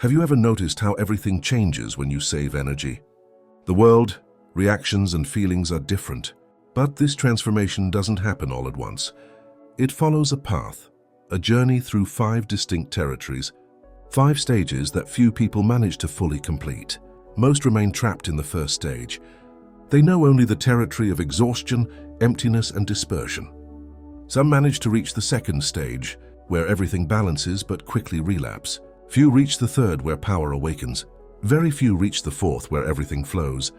Have you ever noticed how everything changes when you save energy? The world, reactions and feelings are different, but this transformation doesn't happen all at once. It follows a path, a journey through 5 distinct territories, 5 stages that few people manage to fully complete. Most remain trapped in the first stage. They know only the territory of exhaustion, emptiness and dispersion. Some manage to reach the second stage, where everything balances but quickly relapse. Few reach the third, where power awakens. Very few reach the fourth, where everything flows.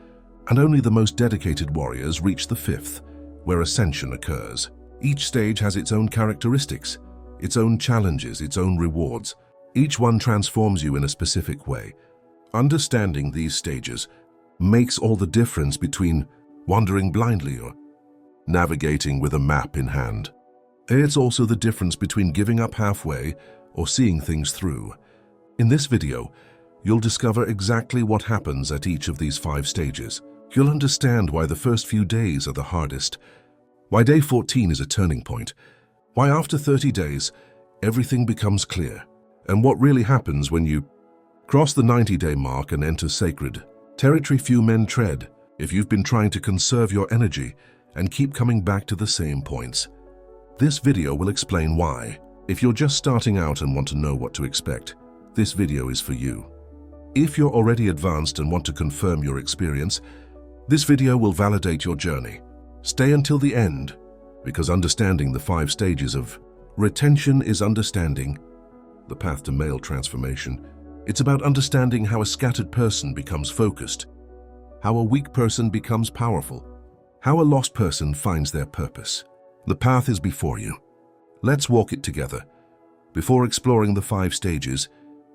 And only the most dedicated warriors reach the 5th, where ascension occurs. Each stage has its own characteristics, its own challenges, its own rewards. Each one transforms you in a specific way. Understanding these stages makes all the difference between wandering blindly or navigating with a map in hand. It's also the difference between giving up halfway or seeing things through. In this video, you'll discover exactly what happens at each of these 5 stages. You'll understand why the first few days are the hardest, why day 14 is a turning point, why after 30 days, everything becomes clear, and what really happens when you cross the 90-day mark and enter sacred territory few men tread if you've been trying to conserve your energy and keep coming back to the same points. This video will explain why. If you're just starting out and want to know what to expect, this video is for you. If you're already advanced and want to confirm your experience, this video will validate your journey. Stay until the end, because understanding the 5 stages of retention is understanding the path to male transformation. It's about understanding how a scattered person becomes focused, how a weak person becomes powerful, how a lost person finds their purpose. The path is before you. Let's walk it together. Before exploring the 5 stages,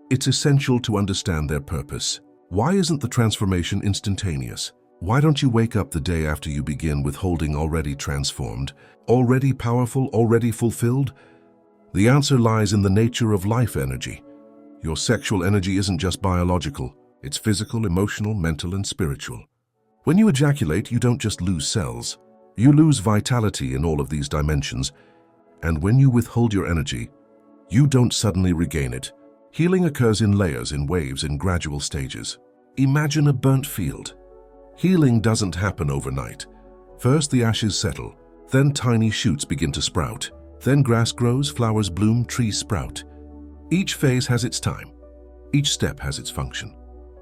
it's essential to understand their purpose. Why isn't the transformation instantaneous? Why don't you wake up the day after you begin with holding already transformed, already powerful, already fulfilled? The answer lies in the nature of life energy. Your sexual energy isn't just biological. It's physical, emotional, mental, and spiritual. When you ejaculate, you don't just lose cells. You lose vitality in all of these dimensions. And when you withhold your energy, you don't suddenly regain it. Healing occurs in layers, in waves, in gradual stages. Imagine a burnt field. Healing doesn't happen overnight. First, the ashes settle. Then tiny shoots begin to sprout. Then grass grows, flowers bloom, trees sprout. Each phase has its time. Each step has its function.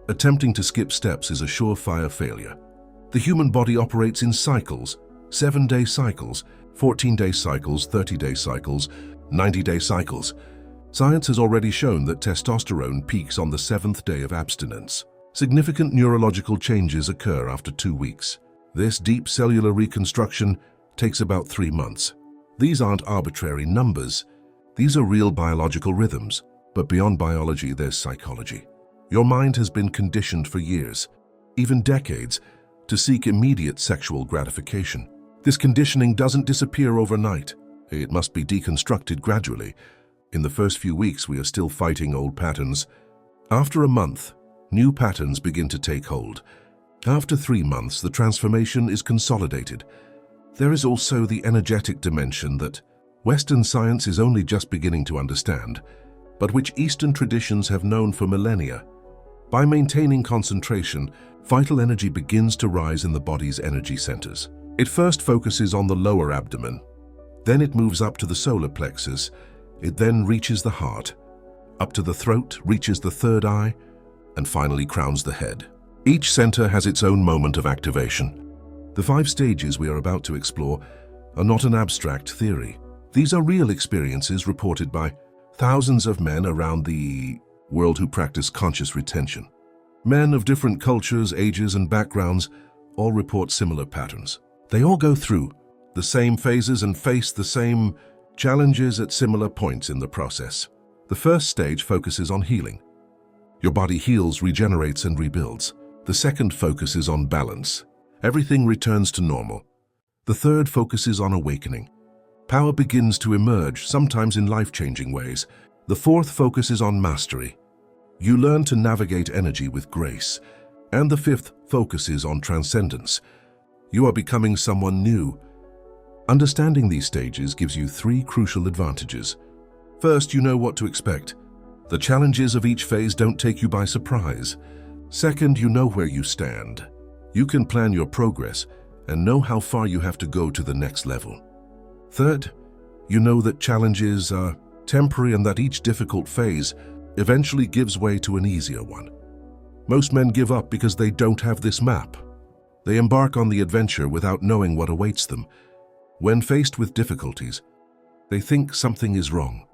Attempting to skip steps is a surefire failure. The human body operates in cycles, 7-day cycles, 14-day cycles, 30-day cycles, 90-day cycles. Science has already shown that testosterone peaks on the 7th day of abstinence. Significant neurological changes occur after 2 weeks. This deep cellular reconstruction takes about 3 months. These aren't arbitrary numbers. These are real biological rhythms. But beyond biology, there's psychology. Your mind has been conditioned for years, even decades, to seek immediate sexual gratification. This conditioning doesn't disappear overnight. It must be deconstructed gradually. In the first few weeks, we are still fighting old patterns. After a month, new patterns begin to take hold. After 3 months, the transformation is consolidated. There is also the energetic dimension that Western science is only just beginning to understand, but which Eastern traditions have known for millennia. By maintaining concentration, vital energy begins to rise in the body's energy centers. It first focuses on the lower abdomen. Then it moves up to the solar plexus. It then reaches the heart, up to the throat, reaches the 3rd eye, and finally crowns the head. Each center has its own moment of activation. The 5 stages we are about to explore are not an abstract theory. These are real experiences reported by thousands of men around the world who practice conscious retention. Men of different cultures, ages, and backgrounds all report similar patterns. They all go through the same phases and face the same challenges at similar points in the process. The first stage focuses on healing. Your body heals, regenerates, and rebuilds. The second focuses on balance. Everything returns to normal. The third focuses on awakening. Power begins to emerge, sometimes in life-changing ways. The fourth focuses on mastery. You learn to navigate energy with grace. And the fifth focuses on transcendence. You are becoming someone new. Understanding these stages gives you 3 crucial advantages. First, you know what to expect. The challenges of each phase don't take you by surprise. Second, you know where you stand. You can plan your progress and know how far you have to go to the next level. Third, you know that challenges are temporary and that each difficult phase eventually gives way to an easier one. Most men give up because they don't have this map. They embark on the adventure without knowing what awaits them. When faced with difficulties, they think something is wrong,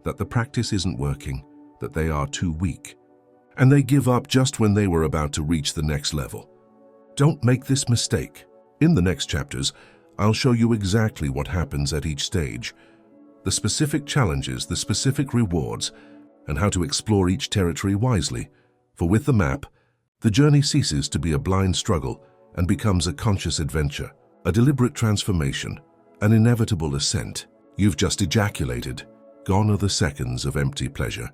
that the practice isn't working, that they are too weak, and they give up just when they were about to reach the next level. Don't make this mistake. In the next chapters, I'll show you exactly what happens at each stage, the specific challenges, the specific rewards, and how to explore each territory wisely. For with the map, the journey ceases to be a blind struggle and becomes a conscious adventure, a deliberate transformation, an inevitable ascent. You've just ejaculated. Gone are the seconds of empty pleasure.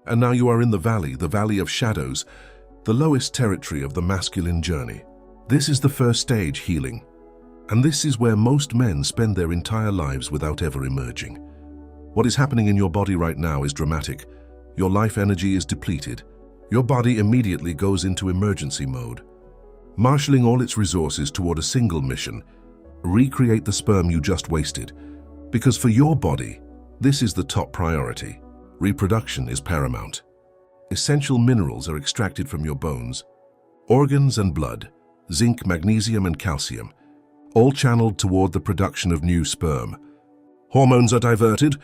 And now you are in the valley of shadows, the lowest territory of the masculine journey. This is the first stage, healing. And this is where most men spend their entire lives without ever emerging. What is happening in your body right now is dramatic. Your life energy is depleted. Your body immediately goes into emergency mode, marshalling all its resources toward a single mission: recreate the sperm you just wasted. Because for your body, this is the top priority. Reproduction is paramount. Essential minerals are extracted from your bones, organs and blood, zinc, magnesium and calcium, all channeled toward the production of new sperm. Hormones are diverted.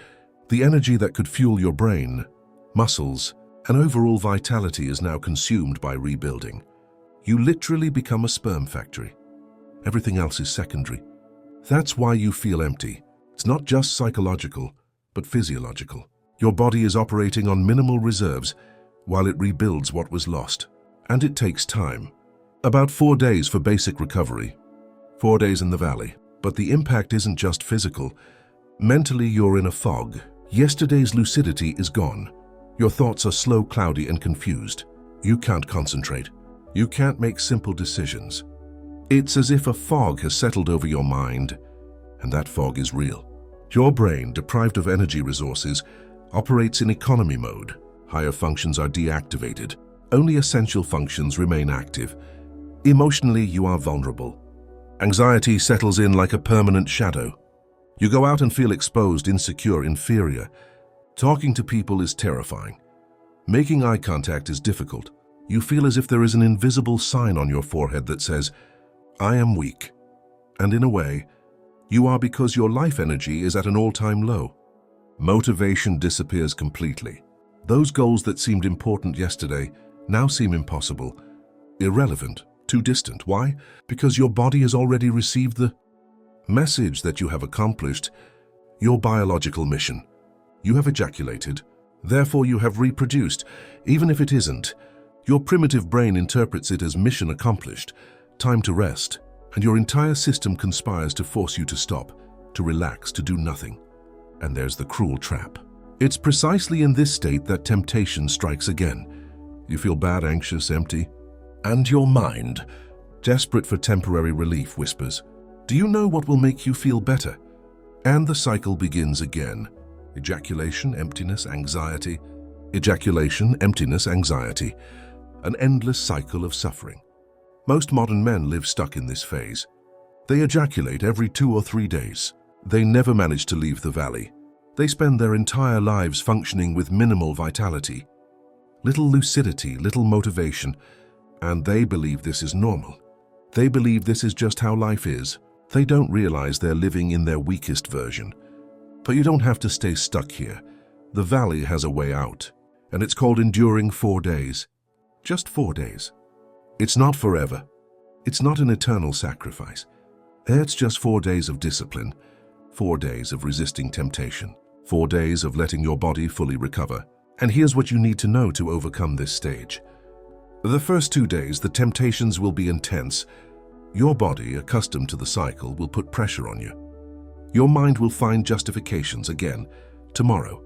The energy that could fuel your brain, muscles, and overall vitality is now consumed by rebuilding. You literally become a sperm factory. Everything else is secondary. That's why you feel empty. It's not just psychological, but physiological. Your body is operating on minimal reserves while it rebuilds what was lost. And it takes time. About 4 days for basic recovery. 4 days in the valley. But the impact isn't just physical. Mentally, you're in a fog. Yesterday's lucidity is gone. Your thoughts are slow, cloudy, and confused. You can't concentrate. You can't make simple decisions. It's as if a fog has settled over your mind, and that fog is real. Your brain, deprived of energy resources, operates in economy mode. Higher functions are deactivated. Only essential functions remain active. Emotionally, you are vulnerable. Anxiety settles in like a permanent shadow. You go out and feel exposed, insecure, inferior. Talking to people is terrifying. Making eye contact is difficult. You feel as if there is an invisible sign on your forehead that says, "I am weak." And in a way, you are, because your life energy is at an all-time low. Motivation disappears completely. Those goals that seemed important yesterday now seem impossible, irrelevant, too distant. Why? Because your body has already received the message that you have accomplished your biological mission. You have ejaculated, therefore you have reproduced. Even if it isn't, your primitive brain interprets it as mission accomplished, time to rest, and your entire system conspires to force you to stop, to relax, to do nothing. And there's the cruel trap. It's precisely in this state that temptation strikes again. You feel bad, anxious, empty, and your mind, desperate for temporary relief, whispers, "Do you know what will make you feel better?" And the cycle begins again. Ejaculation, emptiness, anxiety. Ejaculation, emptiness, anxiety. An endless cycle of suffering. Most modern men live stuck in this phase. They ejaculate every 2 or 3 days. They never manage to leave the valley. They spend their entire lives functioning with minimal vitality, little lucidity, little motivation, and they believe this is normal. They believe this is just how life is. They don't realize they're living in their weakest version. But you don't have to stay stuck here. The valley has a way out, and it's called enduring 4 days. Just 4 days. It's not forever. It's not an eternal sacrifice. It's just 4 days of discipline, 4 days of resisting temptation, 4 days of letting your body fully recover. And here's what you need to know to overcome this stage. The first 2 days, the temptations will be intense. Your body, accustomed to the cycle, will put pressure on you. Your mind will find justifications again. Tomorrow,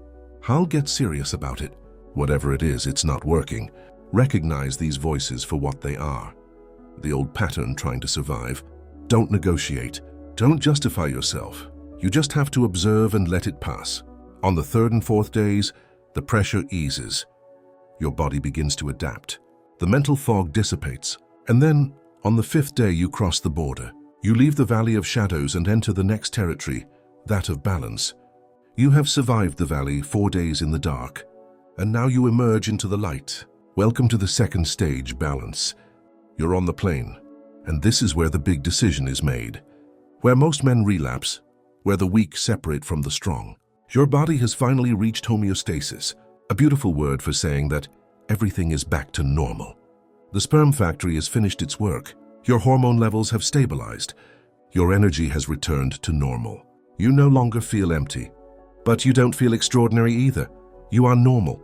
I'll get serious about it. Whatever it is, it's not working. Recognize these voices for what they are. The old pattern trying to survive. Don't negotiate. Don't justify yourself. You just have to observe and let it pass. On the 3rd and 4th days, The pressure eases. Your body begins to adapt. The mental fog dissipates. And then, on the 5th day, you cross the border. You leave the Valley of Shadows and enter the next territory, that of balance. You have survived the valley 4 days in the dark, and now you emerge into the light. Welcome to the 2nd stage, balance. You're on the plane, and this is where the big decision is made. Where most men relapse, where the weak separate from the strong. Your body has finally reached homeostasis, a beautiful word for saying that everything is back to normal. The sperm factory has finished its work. Your hormone levels have stabilized. Your energy has returned to normal. You no longer feel empty. But you don't feel extraordinary either. You are normal.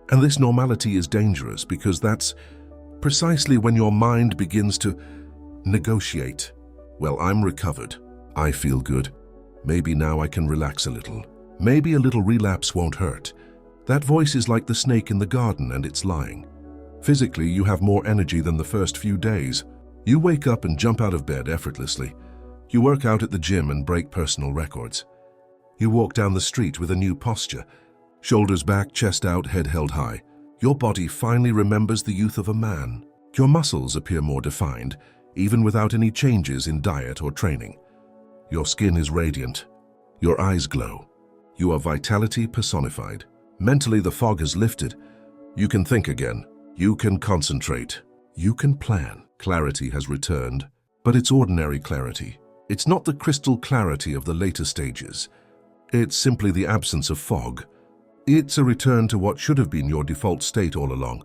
And this normality is dangerous because that's precisely when your mind begins to negotiate. Well, I'm recovered. I feel good. Maybe now I can relax a little. Maybe a little relapse won't hurt. That voice is like the snake in the garden, and it's lying. Physically, you have more energy than the first few days. You wake up and jump out of bed effortlessly. You work out at the gym and break personal records. You walk down the street with a new posture. Shoulders back, chest out, head held high. Your body finally remembers the youth of a man. Your muscles appear more defined, even without any changes in diet or training. Your skin is radiant. Your eyes glow. You are vitality personified. Mentally, the fog has lifted. You can think again. You can concentrate. You can plan. Clarity has returned, but it's ordinary clarity. It's not the crystal clarity of the later stages. It's simply the absence of fog. It's a return to what should have been your default state all along,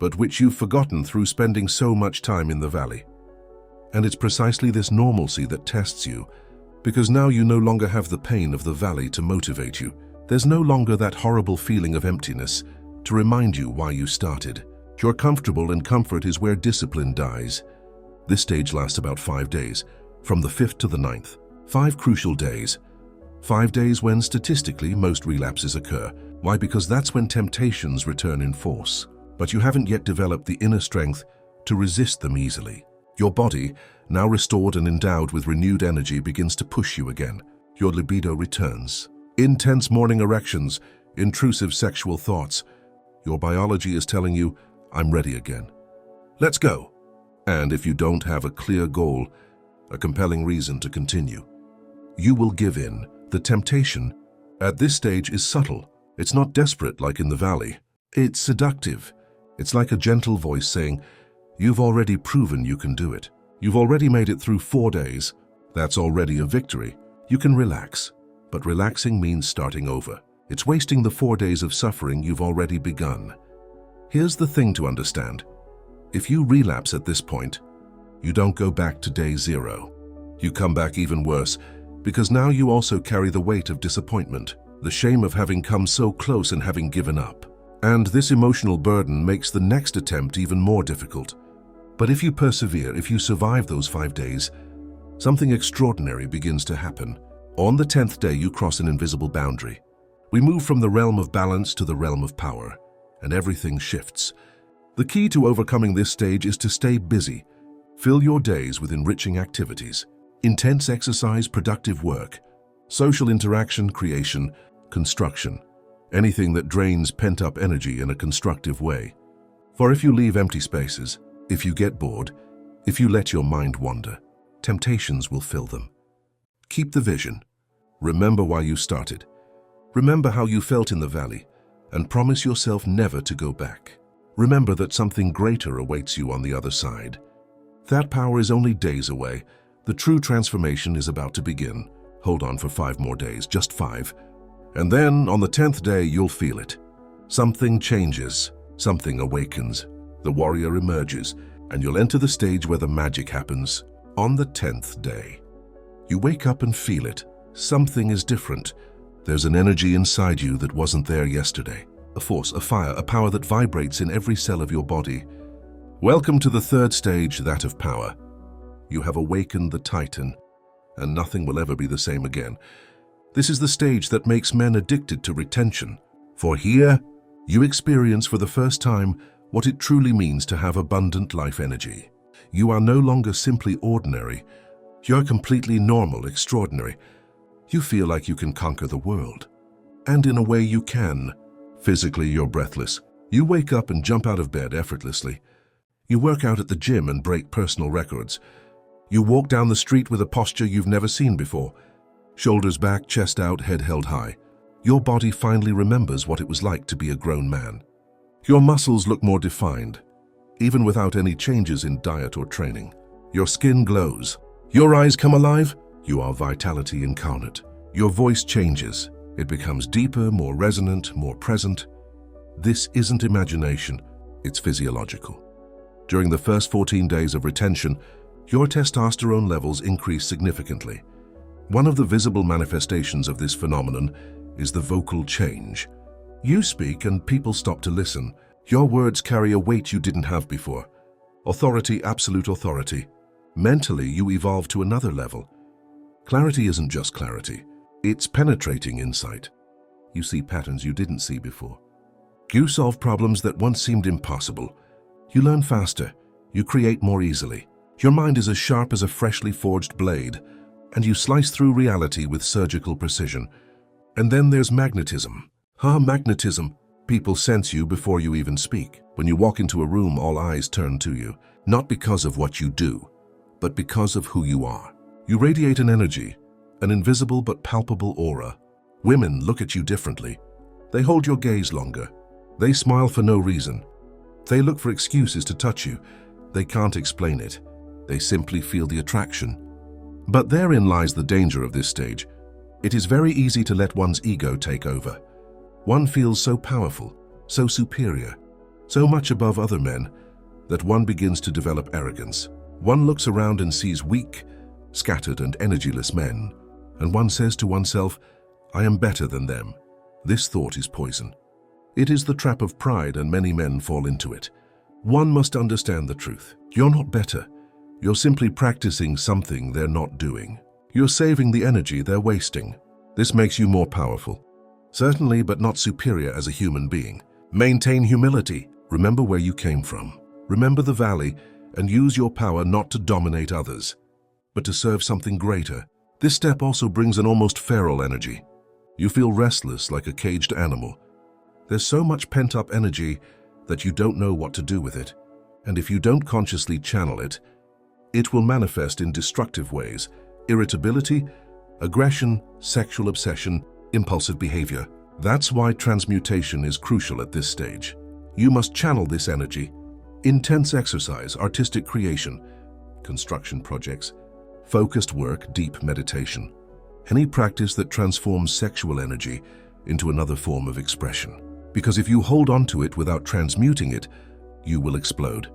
but which you've forgotten through spending so much time in the valley. And it's precisely this normalcy that tests you, because now you no longer have the pain of the valley to motivate you. There's no longer that horrible feeling of emptiness to remind you why you started. You're comfortable, and comfort is where discipline dies. This stage lasts about 5 days, from the 5th to the 9th. 5 crucial days. 5 days when statistically most relapses occur. Why? Because that's when temptations return in force. But you haven't yet developed the inner strength to resist them easily. Your body, now restored and endowed with renewed energy, begins to push you again. Your libido returns. Intense morning erections, intrusive sexual thoughts. Your biology is telling you, I'm ready again. Let's go. And if you don't have a clear goal, a compelling reason to continue, you will give in. The temptation at this stage is subtle. It's not desperate like in the valley. It's seductive. It's like a gentle voice saying, you've already proven you can do it. You've already made it through 4 days. That's already a victory. You can relax. But relaxing means starting over. It's wasting the 4 days of suffering you've already begun. Here's the thing to understand. If you relapse at this point, you don't go back to day 0. You come back even worse, because now you also carry the weight of disappointment, the shame of having come so close and having given up. And this emotional burden makes the next attempt even more difficult. But if you persevere, if you survive those 5 days, something extraordinary begins to happen. On the 10th day, you cross an invisible boundary. We move from the realm of balance to the realm of power, and everything shifts. The key to overcoming this stage is to stay busy. Fill your days with enriching activities, intense exercise, productive work, social interaction, creation, construction, anything that drains pent-up energy in a constructive way. For if you leave empty spaces, if you get bored, if you let your mind wander, temptations will fill them. Keep the vision. Remember why you started. Remember how you felt in the valley, and promise yourself never to go back. Remember that something greater awaits you on the other side. That power is only days away. The true transformation is about to begin. Hold on for 5 more days, just 5. And then, on the 10th day, you'll feel it. Something changes. Something awakens. The warrior emerges, and you'll enter the stage where the magic happens. On the 10th day, you wake up and feel it. Something is different. There's an energy inside you that wasn't there yesterday. A force, a fire, a power that vibrates in every cell of your body. Welcome to the 3rd stage, that of power. You have awakened the Titan, and nothing will ever be the same again. This is the stage that makes men addicted to retention. For here, you experience for the first time what it truly means to have abundant life energy. You are no longer simply ordinary. You're completely normal, extraordinary. You feel like you can conquer the world. And in a way you can. Physically, you're breathless. You wake up and jump out of bed effortlessly. You work out at the gym and break personal records. You walk down the street with a posture you've never seen before. Shoulders back, chest out, head held high. Your body finally remembers what it was like to be a grown man. Your muscles look more defined, even without any changes in diet or training. Your skin glows. Your eyes come alive. You are vitality incarnate. Your voice changes. It becomes deeper, more resonant, more present. This isn't imagination, it's physiological. During the first 14 days of retention, your testosterone levels increase significantly. One of the visible manifestations of this phenomenon is the vocal change. You speak and people stop to listen. Your words carry a weight you didn't have before. Authority, absolute authority. Mentally, you evolve to another level. Clarity isn't just clarity. It's penetrating insight. You see patterns you didn't see before. You solve problems that once seemed impossible. You learn faster. You create more easily. Your mind is as sharp as a freshly forged blade, and you slice through reality with surgical precision. And then there's magnetism. Magnetism. People sense you before you even speak. When you walk into a room, all eyes turn to you, not because of what you do, but because of who you are. You radiate an energy, an invisible but palpable aura. Women look at you differently. They hold your gaze longer. They smile for no reason. They look for excuses to touch you. They can't explain it. They simply feel the attraction. But therein lies the danger of this stage. It is very easy to let one's ego take over. One feels so powerful, so superior, so much above other men, that one begins to develop arrogance. One looks around and sees weak, scattered and energyless men, and one says to oneself, I am better than them. This thought is poison. It is the trap of pride, and many men fall into it. One must understand the truth. You're not better. You're simply practicing something they're not doing. You're saving the energy they're wasting. This makes you more powerful. Certainly, but not superior as a human being. Maintain humility. Remember where you came from. Remember the valley, and use your power not to dominate others, but to serve something greater. This step also brings an almost feral energy. You feel restless like a caged animal. There's so much pent-up energy that you don't know what to do with it. And if you don't consciously channel it, it will manifest in destructive ways: irritability, aggression, sexual obsession, impulsive behavior. That's why transmutation is crucial at this stage. You must channel this energy. Intense exercise, artistic creation, construction projects, focused work, deep meditation. Any practice that transforms sexual energy into another form of expression. Because if you hold on to it without transmuting it, you will explode.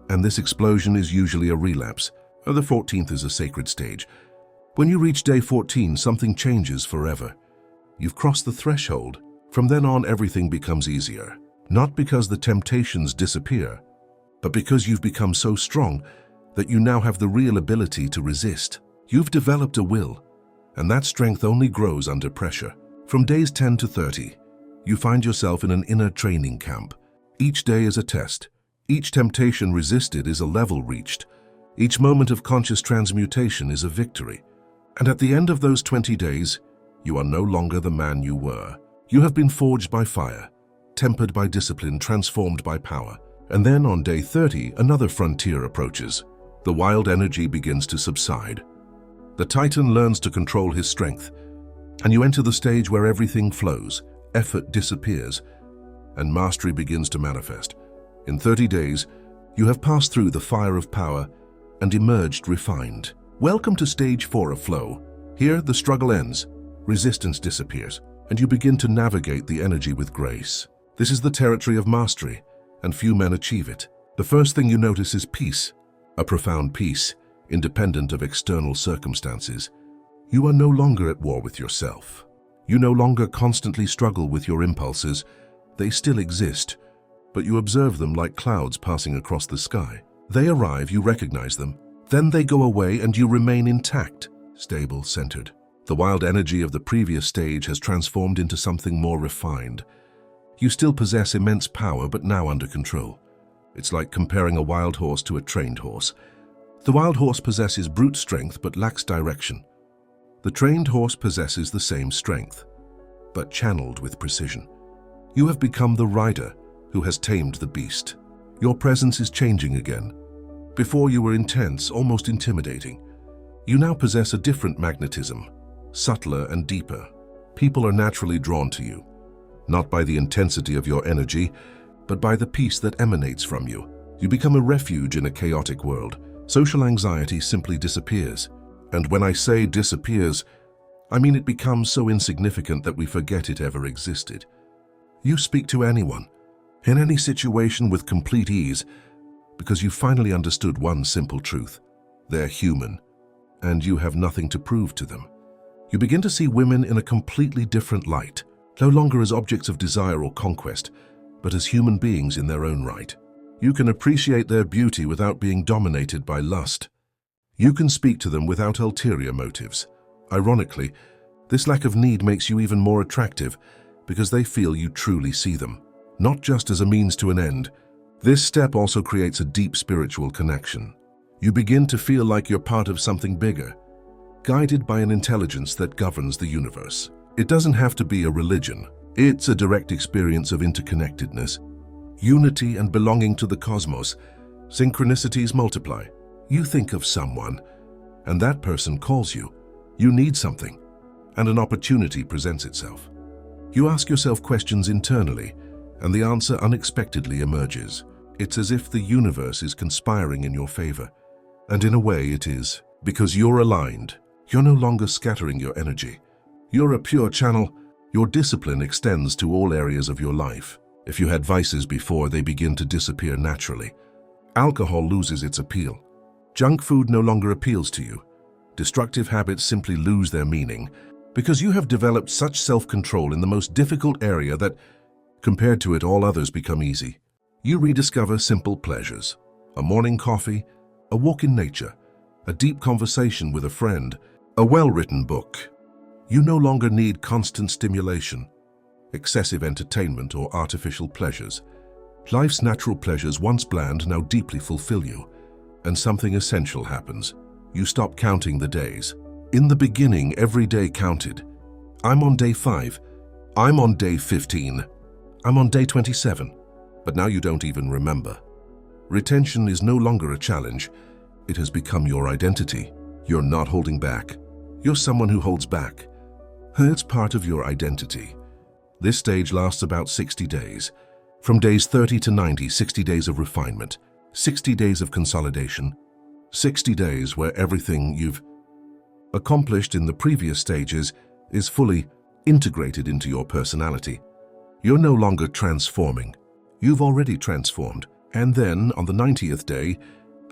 And this explosion is usually a relapse. The 14th is a sacred stage. When you reach day 14, something changes forever. You've crossed the threshold. From then on, everything becomes easier. Not because the temptations disappear, but because you've become so strong that you now have the real ability to resist. You've developed a will, and that strength only grows under pressure. From days 10 to 30, you find yourself in an inner training camp. Each day is a test. Each temptation resisted is a level reached. Each moment of conscious transmutation is a victory. And at the end of those 20 days, you are no longer the man you were. You have been forged by fire, tempered by discipline, transformed by power. And then on day 30, another frontier approaches. The wild energy begins to subside. The Titan learns to control his strength, and you enter the stage where everything flows, effort disappears, and mastery begins to manifest. In 30 days, you have passed through the fire of power and emerged refined. Welcome to stage 4 of flow. Here, the struggle ends, resistance disappears, and you begin to navigate the energy with grace. This is the territory of mastery, and few men achieve it. The first thing you notice is peace, a profound peace, independent of external circumstances. You are no longer at war with yourself. You no longer constantly struggle with your impulses. They still exist, but you observe them like clouds passing across the sky. They arrive, you recognize them. Then they go away and you remain intact, stable, centered. The wild energy of the previous stage has transformed into something more refined. You still possess immense power, but now under control. It's like comparing a wild horse to a trained horse. The wild horse possesses brute strength but lacks direction. The trained horse possesses the same strength, but channeled with precision. You have become the rider who has tamed the beast. Your presence is changing again. Before you were intense, almost intimidating. You now possess a different magnetism, subtler and deeper. People are naturally drawn to you, not by the intensity of your energy, but by the peace that emanates from you. You become a refuge in a chaotic world. Social anxiety simply disappears. And when I say disappears, I mean it becomes so insignificant that we forget it ever existed. You speak to anyone, in any situation with complete ease, because you finally understood one simple truth. They're human, and you have nothing to prove to them. You begin to see women in a completely different light, no longer as objects of desire or conquest, but as human beings in their own right. You can appreciate their beauty without being dominated by lust. You can speak to them without ulterior motives. Ironically, this lack of need makes you even more attractive because they feel you truly see them, not just as a means to an end. This step also creates a deep spiritual connection. You begin to feel like you're part of something bigger, guided by an intelligence that governs the universe. It doesn't have to be a religion. It's a direct experience of interconnectedness, unity and belonging to the cosmos. Synchronicities multiply. You think of someone, and that person calls you. You need something, and an opportunity presents itself. You ask yourself questions internally, and the answer unexpectedly emerges. It's as if the universe is conspiring in your favor. And in a way it is, because you're aligned. You're no longer scattering your energy. You're a pure channel. Your discipline extends to all areas of your life. If you had vices before, they begin to disappear naturally. Alcohol loses its appeal. Junk food no longer appeals to you. Destructive habits simply lose their meaning because you have developed such self-control in the most difficult area that, compared to it, all others become easy. You rediscover simple pleasures, a morning coffee, a walk in nature, a deep conversation with a friend, a well-written book. You no longer need constant stimulation, excessive entertainment, or artificial pleasures. Life's natural pleasures, once bland, now deeply fulfill you. And something essential happens. You stop counting the days. In the beginning, every day counted. I'm on day 5. I'm on day 15. I'm on day 27. But now you don't even remember. Retention is no longer a challenge. It has become your identity. You're not holding back. You're someone who holds back. It's part of your identity. This stage lasts about 60 days. From days 30 to 90, 60 days of refinement. 60 days of consolidation, 60 days where everything you've accomplished in the previous stages is fully integrated into your personality. You're no longer transforming. You've already transformed. And then, on the 90th day,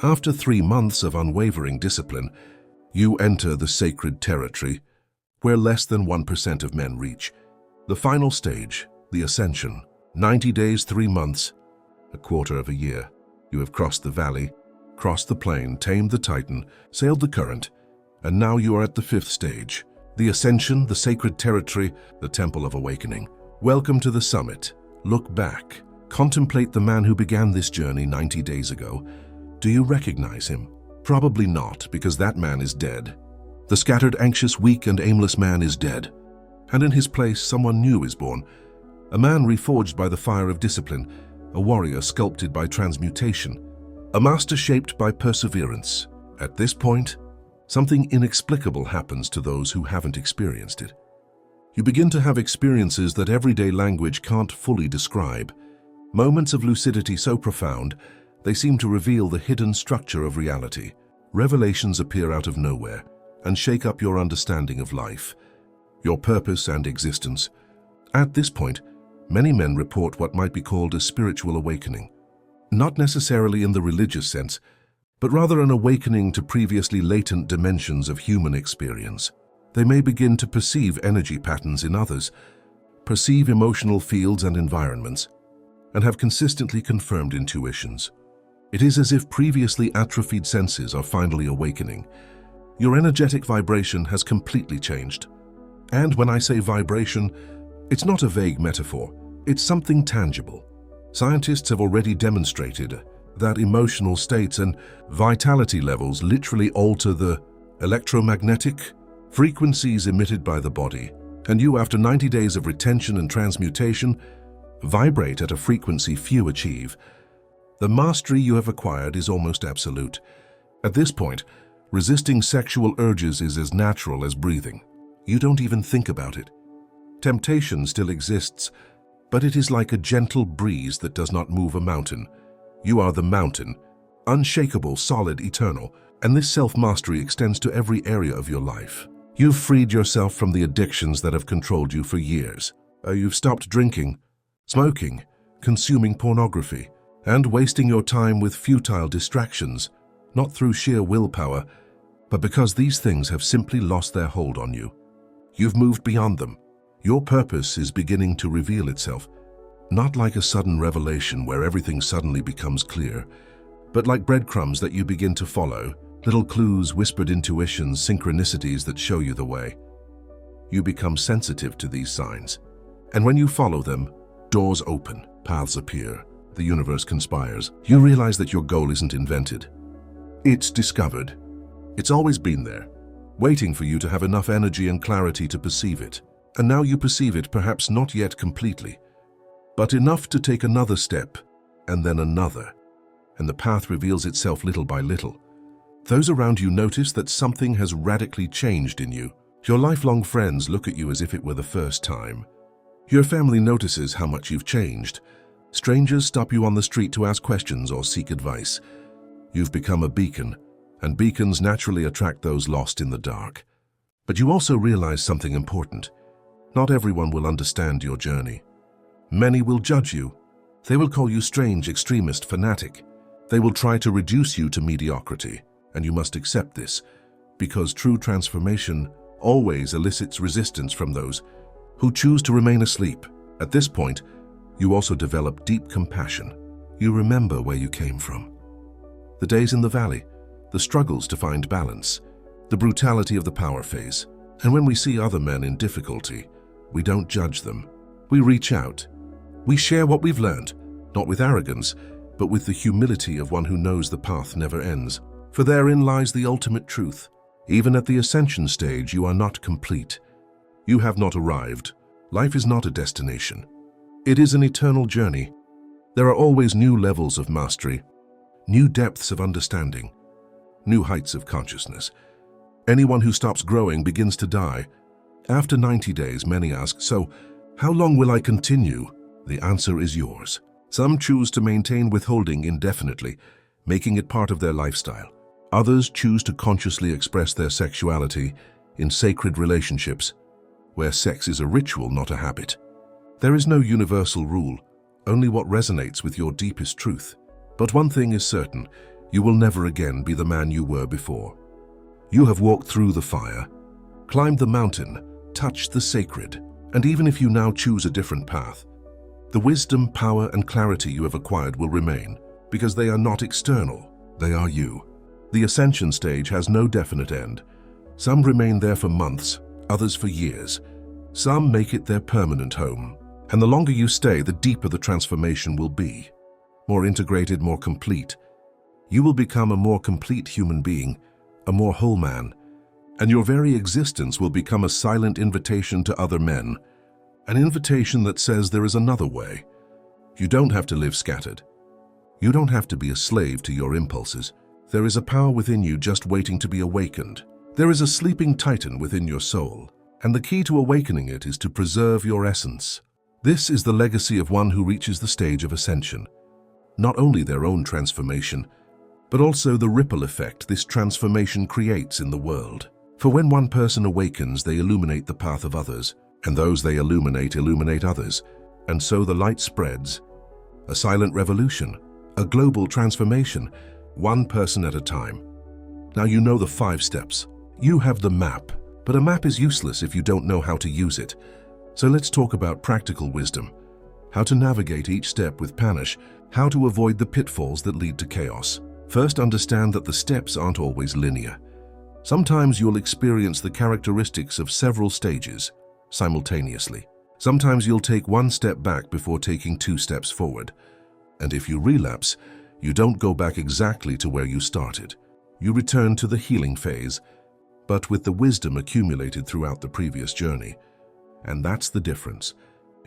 after 3 months of unwavering discipline, you enter the sacred territory where less than 1% of men reach. The final stage, the ascension. 90 days, 3 months, a quarter of a year. You have crossed the valley, crossed the plain, tamed the titan, sailed the current, and now you are at the 5th stage, the ascension, the sacred territory, the temple of awakening. Welcome to the summit. Look back. Contemplate the man who began this journey 90 days ago. Do you recognize him? Probably not, because that man is dead. The scattered, anxious, weak, and aimless man is dead. And in his place, someone new is born. A man reforged by the fire of discipline, a warrior sculpted by transmutation, a master shaped by perseverance. At this point, something inexplicable happens to those who haven't experienced it. You begin to have experiences that everyday language can't fully describe. Moments of lucidity so profound, they seem to reveal the hidden structure of reality. Revelations appear out of nowhere and shake up your understanding of life, your purpose and existence. At this point, many men report what might be called a spiritual awakening. Not necessarily in the religious sense, but rather an awakening to previously latent dimensions of human experience. They may begin to perceive energy patterns in others, perceive emotional fields and environments, and have consistently confirmed intuitions. It is as if previously atrophied senses are finally awakening. Your energetic vibration has completely changed. And when I say vibration, it's not a vague metaphor. It's something tangible. Scientists have already demonstrated that emotional states and vitality levels literally alter the electromagnetic frequencies emitted by the body. And you, after 90 days of retention and transmutation, vibrate at a frequency few achieve. The mastery you have acquired is almost absolute. At this point, resisting sexual urges is as natural as breathing. You don't even think about it. Temptation still exists, but it is like a gentle breeze that does not move a mountain. You are the mountain, unshakable, solid, eternal, and this self-mastery extends to every area of your life. You've freed yourself from the addictions that have controlled you for years. You've stopped drinking, smoking, consuming pornography, and wasting your time with futile distractions, not through sheer willpower, but because these things have simply lost their hold on you. You've moved beyond them. Your purpose is beginning to reveal itself, not like a sudden revelation where everything suddenly becomes clear, but like breadcrumbs that you begin to follow, little clues, whispered intuitions, synchronicities that show you the way. You become sensitive to these signs, and when you follow them, doors open, paths appear, the universe conspires. You realize that your goal isn't invented. It's discovered. It's always been there, waiting for you to have enough energy and clarity to perceive it. And now you perceive it, perhaps not yet completely, but enough to take another step, and then another, and the path reveals itself little by little. Those around you notice that something has radically changed in you. Your lifelong friends look at you as if it were the first time. Your family notices how much you've changed. Strangers stop you on the street to ask questions or seek advice. You've become a beacon, and beacons naturally attract those lost in the dark. But you also realize something important. Not everyone will understand your journey. Many will judge you. They will call you strange, extremist, fanatic. They will try to reduce you to mediocrity, and you must accept this, because true transformation always elicits resistance from those who choose to remain asleep. At this point, you also develop deep compassion. You remember where you came from. The days in the valley, the struggles to find balance, the brutality of the power phase. And when we see other men in difficulty, we don't judge them. We reach out. We share what we've learned, not with arrogance, but with the humility of one who knows the path never ends. For therein lies the ultimate truth. Even at the ascension stage, you are not complete. You have not arrived. Life is not a destination. It is an eternal journey. There are always new levels of mastery, new depths of understanding, new heights of consciousness. Anyone who stops growing begins to die. After 90 days, many ask, so how long will I continue? The answer is yours. Some choose to maintain withholding indefinitely, making it part of their lifestyle. Others choose to consciously express their sexuality in sacred relationships, where sex is a ritual, not a habit. There is no universal rule, only what resonates with your deepest truth. But one thing is certain, you will never again be the man you were before. You have walked through the fire, climbed the mountain, touched the sacred, and even if you now choose a different path, the wisdom, power, and clarity you have acquired will remain, because they are not external, they are you. The ascension stage has no definite end. Some remain there for months, others for years. Some make it their permanent home. And the longer you stay, the deeper the transformation will be. More integrated, more complete. You will become a more complete human being, a more whole man, and your very existence will become a silent invitation to other men, an invitation that says there is another way. You don't have to live scattered. You don't have to be a slave to your impulses. There is a power within you just waiting to be awakened. There is a sleeping titan within your soul, and the key to awakening it is to preserve your essence. This is the legacy of one who reaches the stage of ascension. Not only their own transformation, but also the ripple effect this transformation creates in the world. For when one person awakens, they illuminate the path of others, and those they illuminate others, and so the light spreads. A silent revolution, a global transformation, one person at a time. Now you know the 5 steps. You have the map, but a map is useless if you don't know how to use it. So let's talk about practical wisdom, how to navigate each step with panache, how to avoid the pitfalls that lead to chaos. First, understand that the steps aren't always linear. Sometimes you'll experience the characteristics of several stages simultaneously. Sometimes you'll take 1 step back before taking 2 steps forward. And if you relapse, you don't go back exactly to where you started. You return to the healing phase, but with the wisdom accumulated throughout the previous journey. And that's the difference.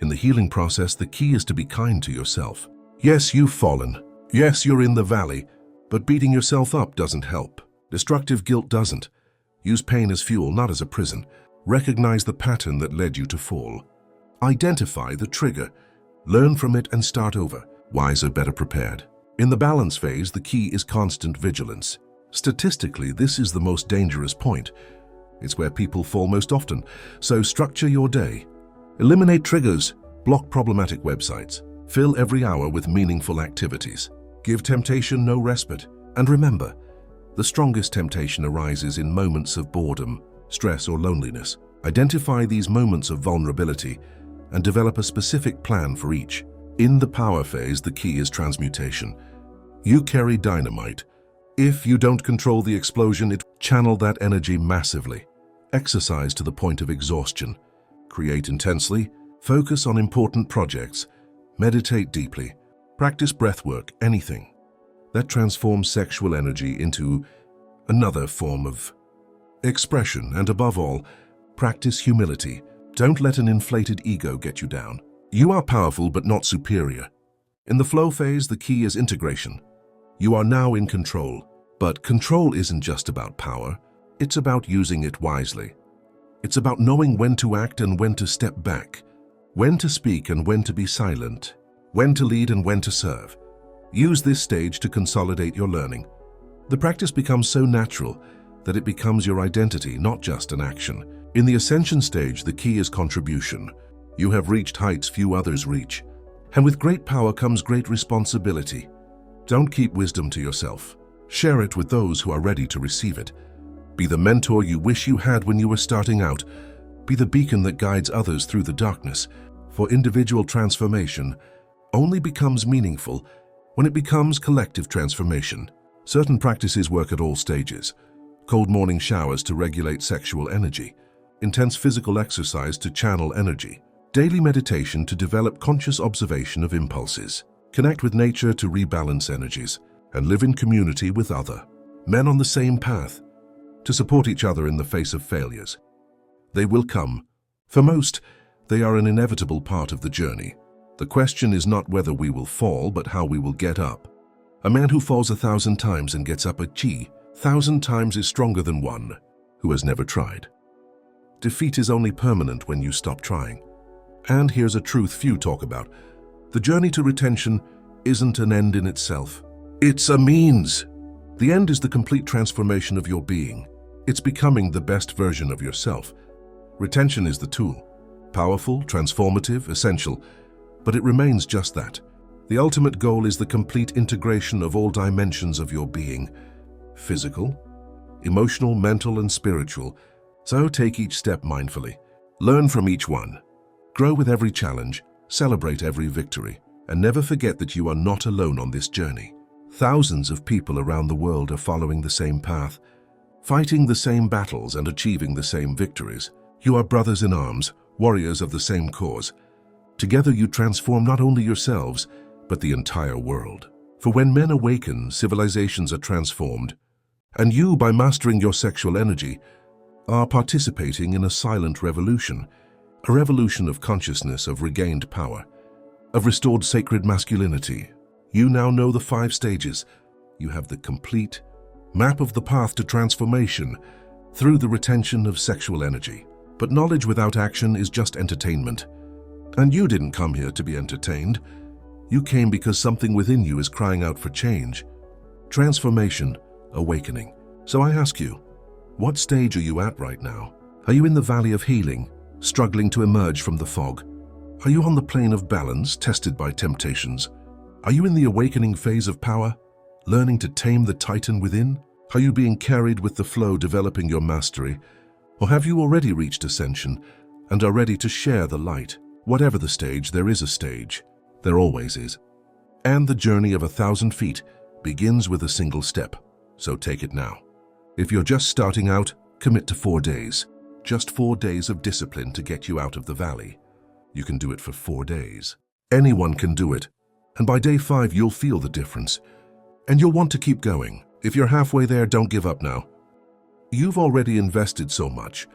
In the healing process, the key is to be kind to yourself. Yes, you've fallen. Yes, you're in the valley, but beating yourself up doesn't help. Destructive guilt doesn't. Use pain as fuel, not as a prison. Recognize the pattern that led you to fall. Identify the trigger. Learn from it and start over. Wiser, better prepared. In the balance phase, the key is constant vigilance. Statistically, this is the most dangerous point. It's where people fall most often. So structure your day. Eliminate triggers. Block problematic websites. Fill every hour with meaningful activities. Give temptation no respite. And remember, the strongest temptation arises in moments of boredom, stress, or loneliness. Identify these moments of vulnerability and develop a specific plan for each. In the power phase, the key is transmutation. You carry dynamite. If you don't control the explosion, it channel that energy massively. Exercise to the point of exhaustion. Create intensely. Focus on important projects. Meditate deeply. Practice breathwork, anything. That transforms sexual energy into another form of expression. And above all, practice humility. Don't let an inflated ego get you down. You are powerful but not superior. In the flow phase, the key is integration. You are now in control. But control isn't just about power. It's about using it wisely. It's about knowing when to act and when to step back, when to speak and when to be silent, when to lead and when to serve. Use this stage to consolidate your learning. The practice becomes so natural that it becomes your identity, not just an action. In the ascension stage, the key is contribution. You have reached heights few others reach. And with great power comes great responsibility. Don't keep wisdom to yourself. Share it with those who are ready to receive it. Be the mentor you wish you had when you were starting out. Be the beacon that guides others through the darkness. For individual transformation only becomes meaningful when it becomes collective transformation. Certain practices work at all stages. Cold morning showers to regulate sexual energy. Intense physical exercise to channel energy. Daily meditation to develop conscious observation of impulses. Connect with nature to rebalance energies. And live in community with other men on the same path to support each other in the face of failures. They will come. For most, they are an inevitable part of the journey. The question is not whether we will fall, but how we will get up. A man who falls 1,000 times and gets up 1,000 times is stronger than one who has never tried. Defeat is only permanent when you stop trying. And here's a truth few talk about. The journey to retention isn't an end in itself. It's a means. The end is the complete transformation of your being. It's becoming the best version of yourself. Retention is the tool. Powerful, transformative, essential, but it remains just that. The ultimate goal is the complete integration of all dimensions of your being. Physical, emotional, mental, and spiritual. So take each step mindfully. Learn from each one. Grow with every challenge. Celebrate every victory. And never forget that you are not alone on this journey. Thousands of people around the world are following the same path, fighting the same battles and achieving the same victories. You are brothers in arms, warriors of the same cause. Together you transform not only yourselves, but the entire world. For when men awaken, civilizations are transformed. And you, by mastering your sexual energy, are participating in a silent revolution. A revolution of consciousness, of regained power, of restored sacred masculinity. You now know the 5 stages. You have the complete map of the path to transformation through the retention of sexual energy. But knowledge without action is just entertainment. And you didn't come here to be entertained. You came because something within you is crying out for change, transformation, awakening. So I ask you, what stage are you at right now? Are you in the valley of healing, struggling to emerge from the fog? Are you on the plane of balance, tested by temptations? Are you in the awakening phase of power, learning to tame the titan within? Are you being carried with the flow, developing your mastery? Or have you already reached ascension and are ready to share the light? Whatever the stage, there is a stage. There always is. And the journey of 1,000 feet begins with a single step. So take it now. If you're just starting out, commit to 4 days. Just 4 days of discipline to get you out of the valley. You can do it for 4 days. Anyone can do it. And by day 5, you'll feel the difference. And you'll want to keep going. If you're halfway there, don't give up now. You've already invested so much.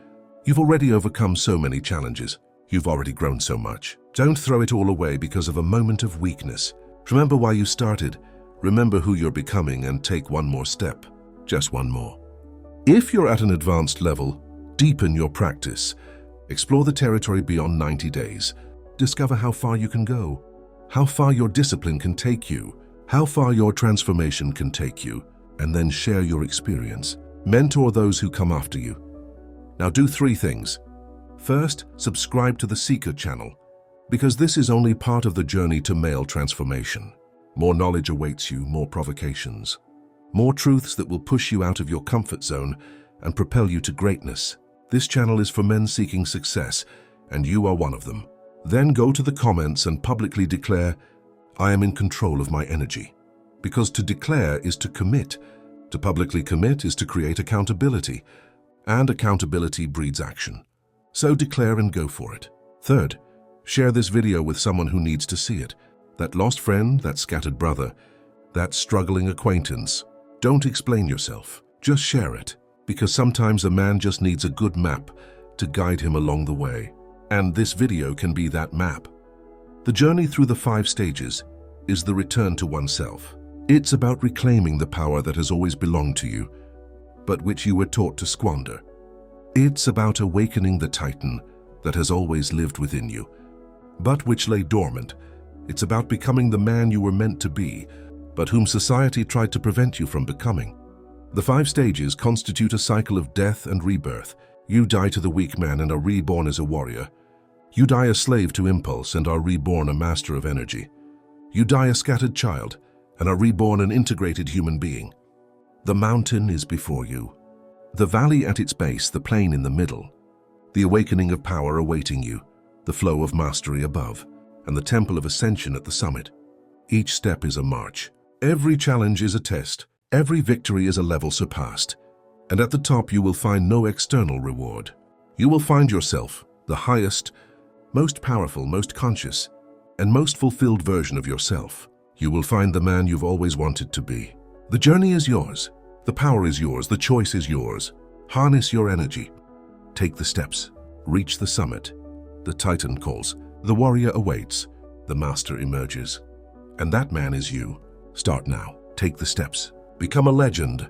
You've already overcome so many challenges. You've already grown so much. Don't throw it all away because of a moment of weakness. Remember why you started, remember who you're becoming, and take one more step. Just one more. If you're at an advanced level, deepen your practice. Explore the territory beyond 90 days. Discover how far you can go, how far your discipline can take you, how far your transformation can take you, and then share your experience. Mentor those who come after you. Now do 3 things. First, subscribe to the Seeker channel, because this is only part of the journey to male transformation. More knowledge awaits you, more provocations, more truths that will push you out of your comfort zone and propel you to greatness. This channel is for men seeking success, and you are one of them. Then go to the comments and publicly declare, "I am in control of my energy." Because to declare is to commit. To publicly commit is to create accountability, and accountability breeds action. So declare and go for it. Third, share this video with someone who needs to see it. That lost friend, that scattered brother, that struggling acquaintance. Don't explain yourself, just share it. Because sometimes a man just needs a good map to guide him along the way. And this video can be that map. The journey through the 5 stages is the return to oneself. It's about reclaiming the power that has always belonged to you, but which you were taught to squander. It's about awakening the Titan that has always lived within you, but which lay dormant. It's about becoming the man you were meant to be, but whom society tried to prevent you from becoming. The 5 stages constitute a cycle of death and rebirth. You die to the weak man and are reborn as a warrior. You die a slave to impulse and are reborn a master of energy. You die a scattered child and are reborn an integrated human being. The mountain is before you, the valley at its base, the plain in the middle, the awakening of power awaiting you, the flow of mastery above, and the temple of ascension at the summit. Each step is a march. Every challenge is a test. Every victory is a level surpassed. And at the top you will find no external reward. You will find yourself, the highest, most powerful, most conscious, and most fulfilled version of yourself. You will find the man you've always wanted to be. The journey is yours. The power is yours. The choice is yours. Harness your energy. Take the steps. Reach the summit. The Titan calls. The warrior awaits. The master emerges. And that man is you. Start now. Take the steps. Become a legend.